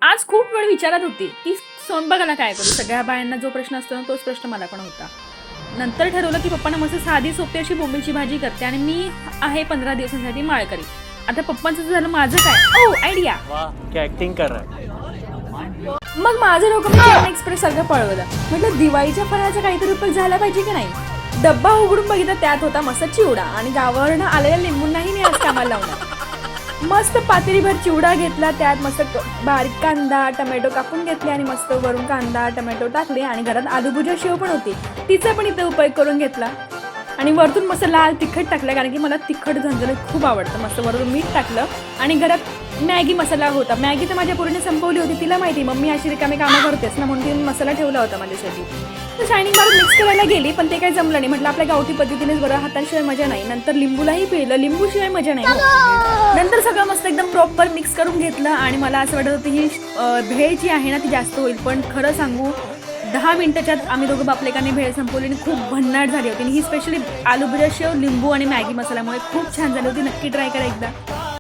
आज खूप वेळ विचारत होती की स्वयंपाकाला काय करू. सगळ्या बायांना जो प्रश्न असतो ना तोच प्रश्न मला पण होता. नंतर ठरवलं की पप्पांना मस्त साधी सोपी अशी बोंबीलची भाजी करते आणि मी आहे 15 दिवसांसाठी माळकरी. आता पप्पांचं झालं, माझं काय? ओ आयडिया. वाह क्या ऍक्टिंग कर रहा है. मग माझं डोकं मी चेन्नई एक्सप्रेस सारखं पळवलं. म्हटलं दिवाळीच्या फराळाचा काहीतरी उपयोग झाला पाहिजे की नाही. डब्बा उघडून बघितलं, त्यात होता मस्त चिवडा आणि गावावरनं आलेल्या लिंबूंनाही मी आज कामाला लावला. मस्त पातेलीभर चिवडा घेतला, त्यात मस्त बारीक कांदा टमॅटो कापून घेतले आणि मस्त वरून कांदा टमॅटो टाकले आणि घरात आलूभुजा शेव पण होती, तिचा पण इथं उपयोग करून घेतला आणि वरतून मस्त लाल तिखट टाकलं, कारण की मला तिखट झणझणीत खूप आवडतं. मस्त वरून मीठ टाकलं आणि घरात मॅगी मसाला होता. मॅगी तर माझ्या पोरीने संपवली होती, तिला माहिती मम्मी अशी रिकामी कामं करतेस ना, म्हणून तिने मसाला ठेवला होता माझ्यासाठी. तर शायनिंग बार मिक्स करायला गेली, पण ते काही जमलं नाही. म्हटलं आपल्या गावठी पद्धतीनेच बरं, हाताशिवाय मजा नाही. नंतर लिंबूलाही पिळलं, लिंबूशिवाय मजा नाही. नंतर सगळं मस्त एकदम प्रॉपर मिक्स करून घेतलं आणि मला असं वाटत होतं ही भेळ जी आहे ना ती जास्त होईल, पण खरं सांगू 10 मिनिटाच्यात आम्ही दोघं बापलेकांनी भेळ संपवली आणि खूप भन्नाट झाली होती. ही स्पेशली आलू भुजिया शेव, लिंबू आणि मॅगी मसाल्यामुळे खूप छान झाली होती. नक्की ट्राय करा एकदा.